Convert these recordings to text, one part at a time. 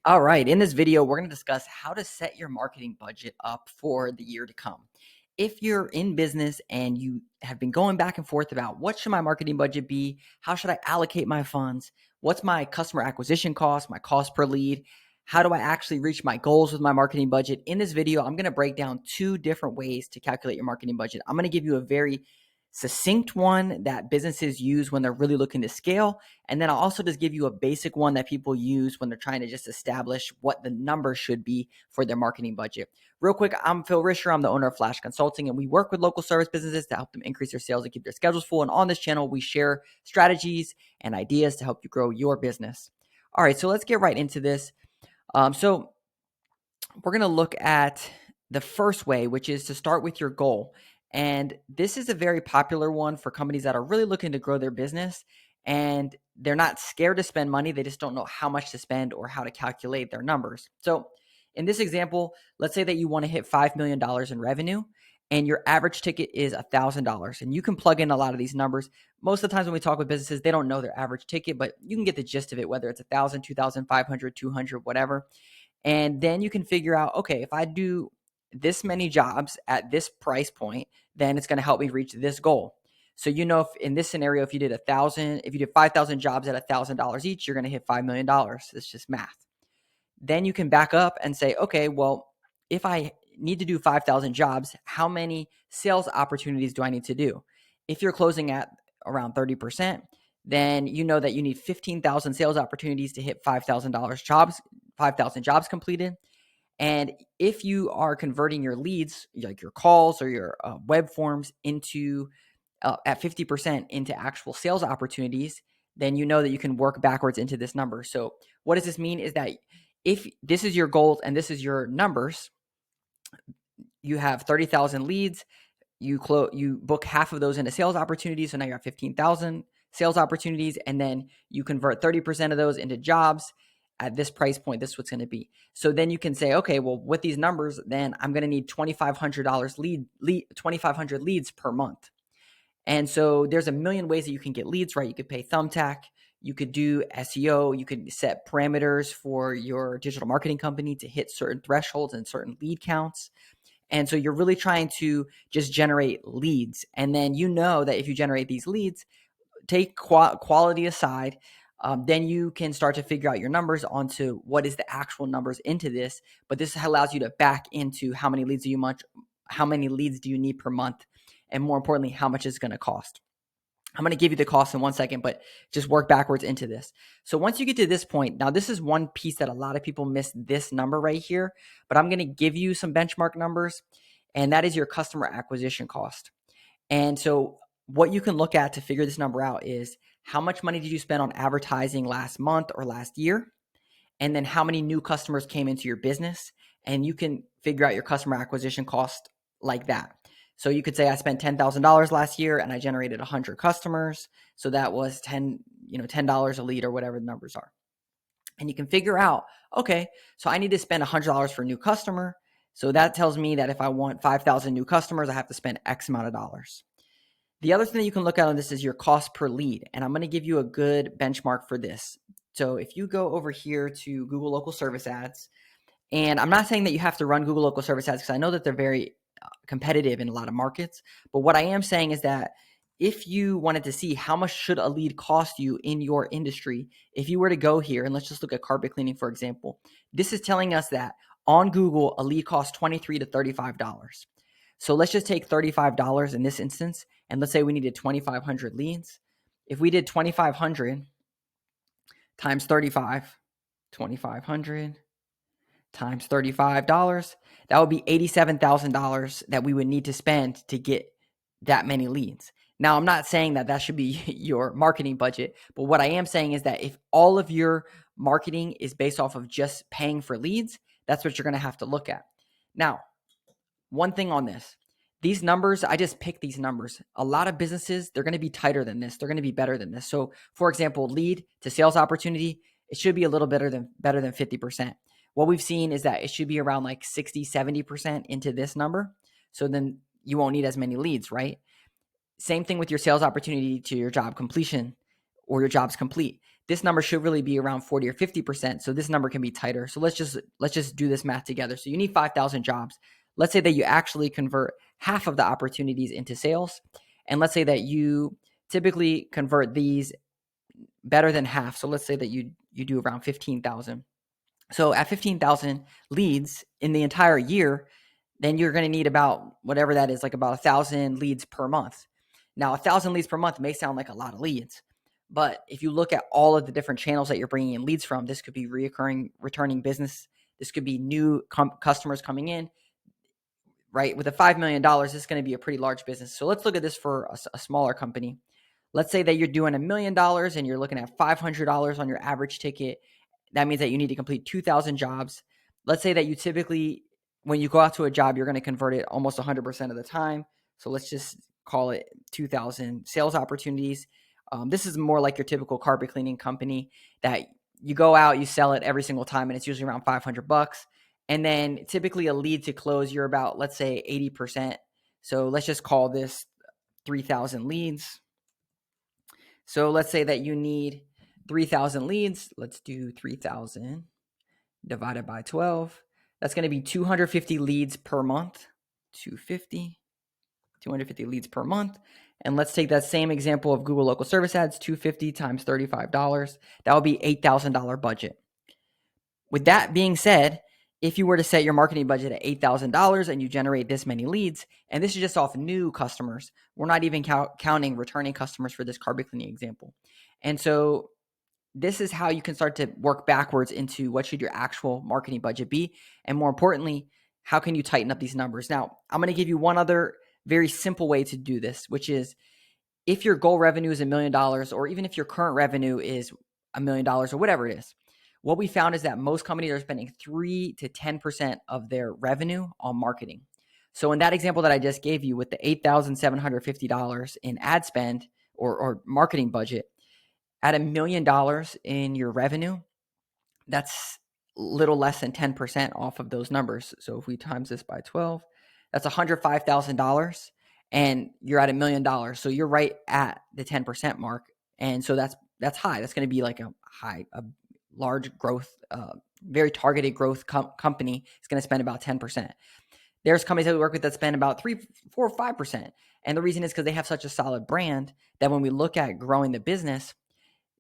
All right, in this video, we're going to discuss how to set your marketing budget up for the year to come. If you're in business and you have been going back and forth about what should my marketing budget be, how should I allocate my funds, what's my customer acquisition cost, my cost per lead, how do I actually reach my goals with my marketing budget? In this video, I'm going to break down two different ways to calculate your marketing budget. I'm going to give you a very succinct one that businesses use when they're really looking to scale. And then I'll also just give you a basic one that people use when they're trying to just establish what the number should be for their marketing budget. Real quick, I'm Phil Risher. I'm the owner of Flash Consulting, and we work with local service businesses to help them increase their sales and keep their schedules full. And on this channel, we share strategies and ideas to help you grow your business. All right, so let's get right into this. So we're going to look at the first way, which is to start with your goal. And this is a very popular one for companies that are really looking to grow their business and they're not scared to spend money. They just don't know how much to spend or how to calculate their numbers. So in this example, let's say that you want to hit $5 million in revenue and your average ticket is $1,000. And you can plug in a lot of these numbers. Most of the times when we talk with businesses, they don't know their average ticket, but you can get the gist of it, whether it's 1,000, 2,000, 500, 200, whatever. And then you can figure out, okay, if I do this many jobs at this price point, then it's going to help me reach this goal. So, if in this scenario, if you did 5,000 jobs at $1,000 each, you're going to hit $5 million. It's just math. Then you can back up and say, okay, well, if I need to do 5,000 jobs, how many sales opportunities do I need to do? If you're closing at around 30%, then you know that you need 15,000 sales opportunities to hit $5,000 jobs completed. And if you are converting your leads, like your calls or your web forms into at 50% into actual sales opportunities, then you know that you can work backwards into this number. So what does this mean is that if this is your goal and this is your numbers, you have 30,000 leads, you book half of those into sales opportunities. So now you have 15,000 sales opportunities, and then you convert 30% of those into jobs. At this price point, this is what's going to be. So then you can say, okay, well, with these numbers, then I'm going to need $2,500 leads per month. And so there's a million ways that you can get leads, right? You could pay Thumbtack, you could do SEO, you could set parameters for your digital marketing company to hit certain thresholds and certain lead counts. And so you're really trying to just generate leads. And then you know that if you generate these leads, take quality aside, then you can start to figure out your numbers onto what is the actual numbers into this. But this allows you to back into how many leads do you need per month, and more importantly, how much is going to cost. I'm going to give you the cost in 1 second, but just work backwards into this. So once you get to this point, now this is one piece that a lot of people miss, this number right here, but I'm going to give you some benchmark numbers, and that is your customer acquisition cost. And so what you can look at to figure this number out is how much money did you spend on advertising last month or last year? And then how many new customers came into your business? And you can figure out your customer acquisition cost like that. So you could say I spent $10,000 last year and I generated 100 customers. So that was $10 a lead or whatever the numbers are. And you can figure out, okay, so I need to spend $100 for a new customer. So that tells me that if I want 5,000 new customers, I have to spend X amount of dollars. The other thing that you can look at on this is your cost per lead. And I'm going to give you a good benchmark for this. So if you go over here to Google Local Service Ads, and I'm not saying that you have to run Google Local Service Ads because I know that they're very competitive in a lot of markets. But what I am saying is that if you wanted to see how much should a lead cost you in your industry, if you were to go here, and let's just look at carpet cleaning, for example, this is telling us that on Google, a lead costs $23 to $35. So let's just take $35 in this instance, and let's say we needed 2,500 leads. If we did 2,500 times 35, 2,500 times $35, that would be $87,000 that we would need to spend to get that many leads. Now, I'm not saying that should be your marketing budget, but what I am saying is that if all of your marketing is based off of just paying for leads, that's what you're going to have to look at. Now, one thing on this, these numbers, I just picked these numbers. A lot of businesses, they're going to be tighter than this. They're going to be better than this. So for example, lead to sales opportunity, it should be a little better than 50%. What we've seen is that it should be around like 60, 70% into this number. So then you won't need as many leads, right? Same thing with your sales opportunity to your job completion or your jobs complete. this number should really be around 40 or 50%. So this number can be tighter. So let's just do this math together. So you need 5,000 jobs. Let's say that you actually convert half of the opportunities into sales. And let's say that you typically convert these better than half. So let's say that you do around 15,000. So at 15,000 leads in the entire year, then you're going to need about whatever that is, like about 1,000 leads per month. Now, 1,000 leads per month may sound like a lot of leads, but if you look at all of the different channels that you're bringing in leads from, this could be reoccurring, returning business. This could be new customers coming in, right? With a $5 million, this is going to be a pretty large business. So let's look at this for a smaller company. Let's say that you're doing $1 million and you're looking at $500 on your average ticket. That means that you need to complete 2,000 jobs. Let's say that you typically, when you go out to a job, you're going to convert it almost 100% of the time. So let's just call it 2,000 sales opportunities. This is more like your typical carpet cleaning company that you go out, you sell it every single time, and it's usually around $500. And then typically a lead to close, you're about, let's say 80%. So let's just call this 3,000 leads. So let's say that you need 3,000 leads. Let's do 3,000 divided by 12. That's going to be 250 leads per month. 250 leads per month. And let's take that same example of Google local service ads, 250 times $35. That would be $8,000 budget. With that being said, if you were to set your marketing budget at $8,000 and you generate this many leads, and this is just off new customers, we're not even counting returning customers for this carpet cleaning example. And so this is how you can start to work backwards into what should your actual marketing budget be. And more importantly, how can you tighten up these numbers? Now, I'm going to give you one other very simple way to do this, which is if your goal revenue is $1 million, or even if your current revenue is $1 million or whatever it is, what we found is that most companies are spending 3 to 10% of their revenue on marketing. So in that example that I just gave you with the $8,750 in ad spend or marketing budget, at $1 million in your revenue, that's little less than 10% off of those numbers. So if we times this by 12, that's $105,000 and you're at $1 million. So you're right at the 10% mark. And so that's high. That's going to be like a large growth, very targeted growth company is going to spend about 10%. There's companies that we work with that spend about 3, 4, 5%. And the reason is because they have such a solid brand that when we look at growing the business,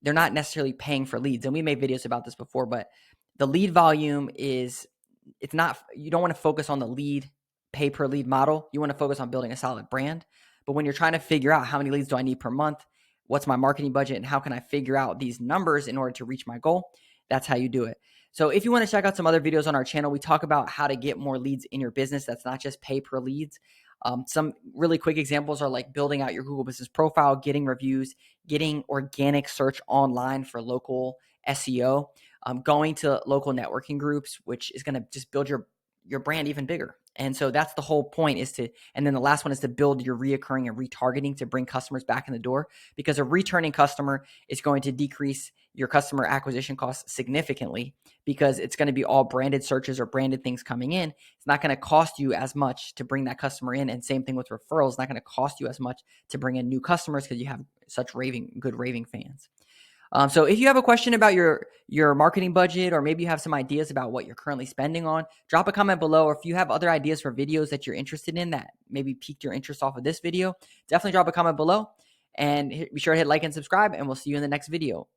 they're not necessarily paying for leads. And we made videos about this before, but the lead volume is, it's not, you don't want to focus on the lead pay per lead model. You want to focus on building a solid brand. But when you're trying to figure out how many leads do I need per month, what's my marketing budget, and how can I figure out these numbers in order to reach my goal, that's how you do it. So if you want to check out some other videos on our channel, we talk about how to get more leads in your business. That's not just pay per leads. Some really quick examples are like building out your Google business profile, getting reviews, getting organic search online for local SEO, going to local networking groups, which is going to just build your brand even bigger. And so that's the whole point is to, and then the last one is to build your reoccurring and retargeting to bring customers back in the door, because a returning customer is going to decrease your customer acquisition costs significantly because it's going to be all branded searches or branded things coming in. It's not going to cost you as much to bring that customer in. And same thing with referrals. It's not going to cost you as much to bring in new customers because you have such good raving fans. So if you have a question about your marketing budget, or maybe you have some ideas about what you're currently spending on, drop a comment below. Or if you have other ideas for videos that you're interested in that maybe piqued your interest off of this video, definitely drop a comment below, and be sure to hit like and subscribe, and we'll see you in the next video.